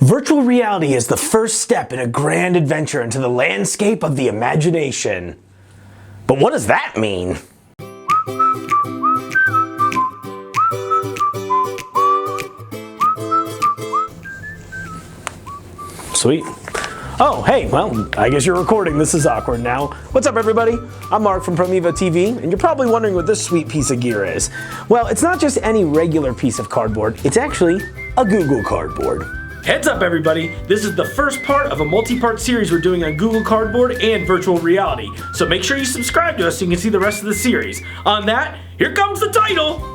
Virtual reality is the first step in a grand adventure into the landscape of the imagination. But what does that mean? Sweet. Oh, hey, well, I guess you're recording. This is awkward now. What's up, everybody? I'm Mark from Promevo TV, and you're probably wondering what this sweet piece of gear is. Well, it's not just any regular piece of cardboard. It's actually a Google Cardboard. Heads up, everybody! This is the first part of a multi-part series we're doing on Google Cardboard and virtual reality. So make sure you subscribe to us so you can see the rest of the series. On that, here comes the title!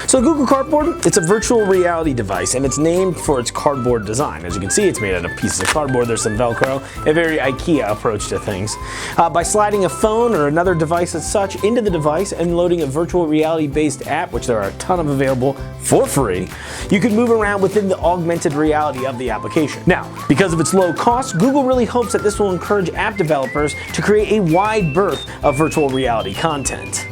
So Google Cardboard, it's a virtual reality device, and it's named for its cardboard design. As you can see, it's made out of pieces of cardboard. There's some Velcro, a very IKEA approach to things. By sliding a phone or another device as such into the device and loading a virtual reality-based app, which there are a ton of available for free, you can move around within the augmented reality of the application. Now, because of its low cost, Google really hopes that this will encourage app developers to create a wide berth of virtual reality content.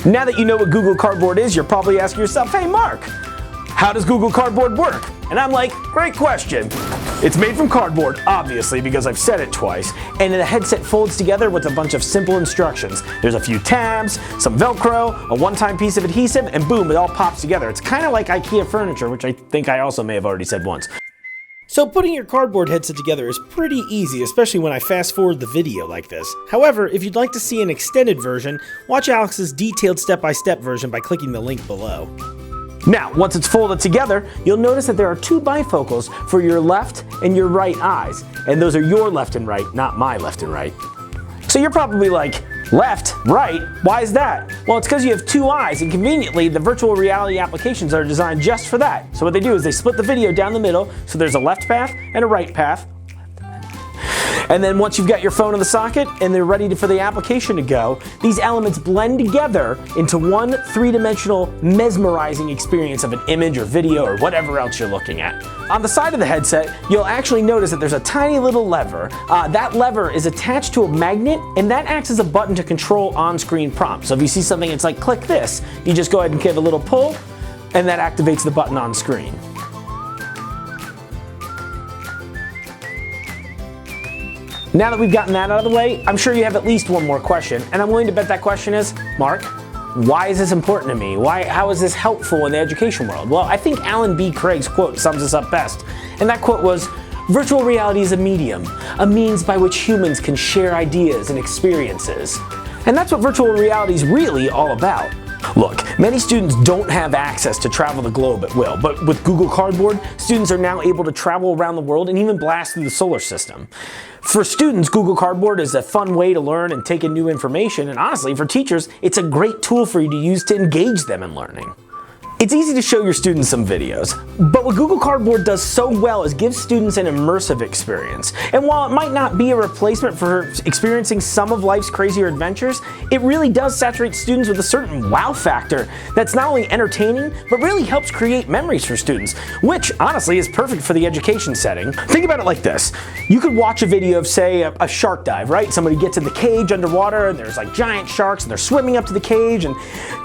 Now that you know what Google Cardboard is, you're probably asking yourself, hey Mark, how does Google Cardboard work? And I'm like, great question. It's made from cardboard, obviously, because I've said it twice, and the headset folds together with a bunch of simple instructions. There's a few tabs, some Velcro, a one-time piece of adhesive, and boom, it all pops together. It's kind of like IKEA furniture, which I think I also may have already said once. So putting your cardboard headset together is pretty easy, especially when I fast forward the video like this. However, if you'd like to see an extended version, watch Alex's detailed step-by-step version by clicking the link below. Now, once it's folded together, you'll notice that there are two bifocals for your left and your right eyes. And those are your left and right, not my left and right. So you're probably like, left, right, why is that? Well, it's because you have two eyes, and conveniently, the virtual reality applications are designed just for that. So what they do is they split the video down the middle, so there's a left path and a right path. And then once you've got your phone in the socket and they're ready for the application to go, these elements blend together into one three-dimensional mesmerizing experience of an image or video or whatever else you're looking at. On the side of the headset, you'll actually notice that there's a tiny little lever. That lever is attached to a magnet, and that acts as a button to control on-screen prompts. So if you see something, it's like, click this. You just go ahead and give a little pull, and that activates the button on screen. Now that we've gotten that out of the way, I'm sure you have at least one more question, and I'm willing to bet that question is, Mark, why is this important to me? How is this helpful in the education world? Well, I think Alan B. Craig's quote sums this up best, and that quote was, virtual reality is a medium, a means by which humans can share ideas and experiences. And that's what virtual reality is really all about. Look, many students don't have access to travel the globe at will, but with Google Cardboard, students are now able to travel around the world and even blast through the solar system. For students, Google Cardboard is a fun way to learn and take in new information, and honestly, for teachers, it's a great tool for you to use to engage them in learning. It's easy to show your students some videos, but what Google Cardboard does so well is give students an immersive experience. And while it might not be a replacement for experiencing some of life's crazier adventures, it really does saturate students with a certain wow factor that's not only entertaining, but really helps create memories for students, which honestly is perfect for the education setting. Think about it like this. You could watch a video of, say, a shark dive, right? Somebody gets in the cage underwater, and there's like giant sharks, and they're swimming up to the cage and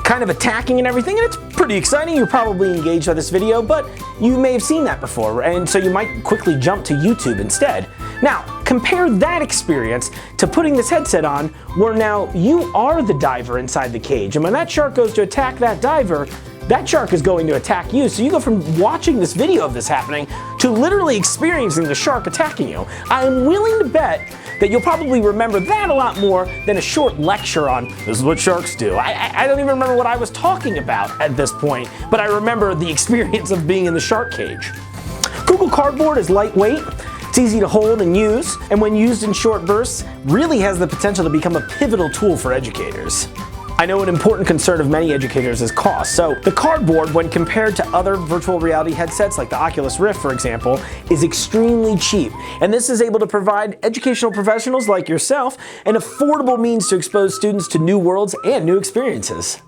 kind of attacking and everything, and it's pretty exciting. You're probably engaged by this video, but you may have seen that before, and so you might quickly jump to YouTube instead. Now, compare that experience to putting this headset on, where now you are the diver inside the cage, and when that shark goes to attack that diver, that shark is going to attack you. So you go from watching this video of this happening to literally experiencing the shark attacking you. I'm willing to bet that you'll probably remember that a lot more than a short lecture on this is what sharks do. I don't even remember what I was talking about at this point, but I remember the experience of being in the shark cage. Google Cardboard is lightweight, it's easy to hold and use, and when used in short bursts, really has the potential to become a pivotal tool for educators. I know an important concern of many educators is cost, so the cardboard, when compared to other virtual reality headsets like the Oculus Rift, for example, is extremely cheap. And this is able to provide educational professionals like yourself an affordable means to expose students to new worlds and new experiences.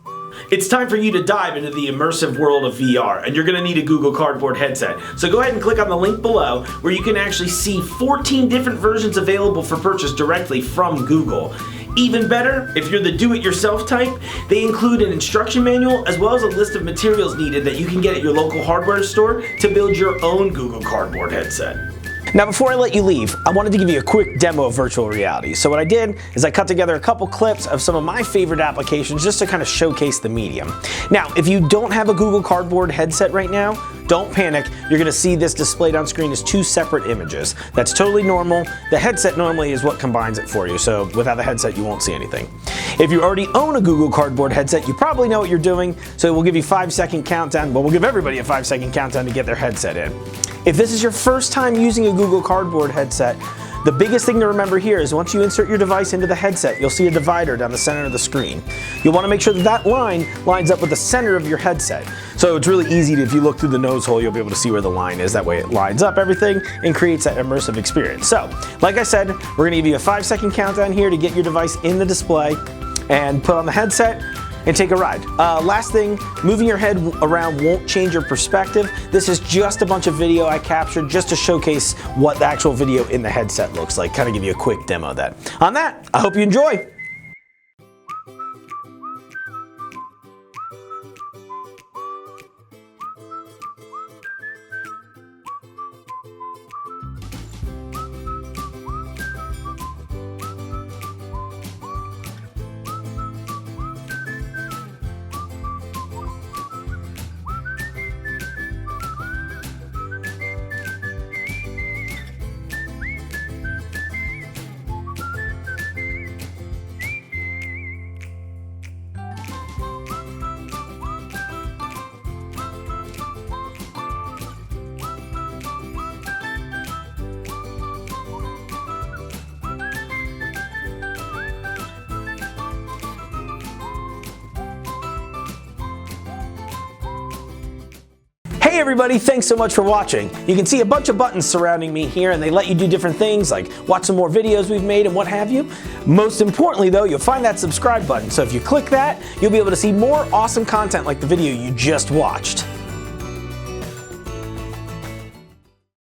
It's time for you to dive into the immersive world of VR, and you're going to need a Google Cardboard headset. So go ahead and click on the link below where you can actually see 14 different versions available for purchase directly from Google. Even better, if you're the do-it-yourself type, they include an instruction manual as well as a list of materials needed that you can get at your local hardware store to build your own Google Cardboard headset. Now before I let you leave, I wanted to give you a quick demo of virtual reality. So what I did is I cut together a couple clips of some of my favorite applications just to kind of showcase the medium. Now, if you don't have a Google Cardboard headset right now, don't panic. You're gonna see this displayed on screen as two separate images. That's totally normal. The headset normally is what combines it for you, so without the headset you won't see anything. If you already own a Google Cardboard headset, you probably know what you're doing, so we'll give you a 5-second countdown. Well, we'll give everybody a 5-second countdown to get their headset in. If this is your first time using a Google Cardboard headset, the biggest thing to remember here is once you insert your device into the headset, you'll see a divider down the center of the screen. You'll want to make sure that that line lines up with the center of your headset. So it's really easy to, if you look through the nose hole, you'll be able to see where the line is. That way it lines up everything and creates that immersive experience. So, like I said, we're going to give you a 5-second countdown here to get your device in the display and put on the headset and take a ride. Last thing, moving your head around won't change your perspective. This is just a bunch of video I captured just to showcase what the actual video in the headset looks like, kind of give you a quick demo of that. On that, I hope you enjoy. Hey everybody, thanks so much for watching. You can see a bunch of buttons surrounding me here and they let you do different things like watch some more videos we've made and what have you. Most importantly though, you'll find that subscribe button. So if you click that, you'll be able to see more awesome content like the video you just watched.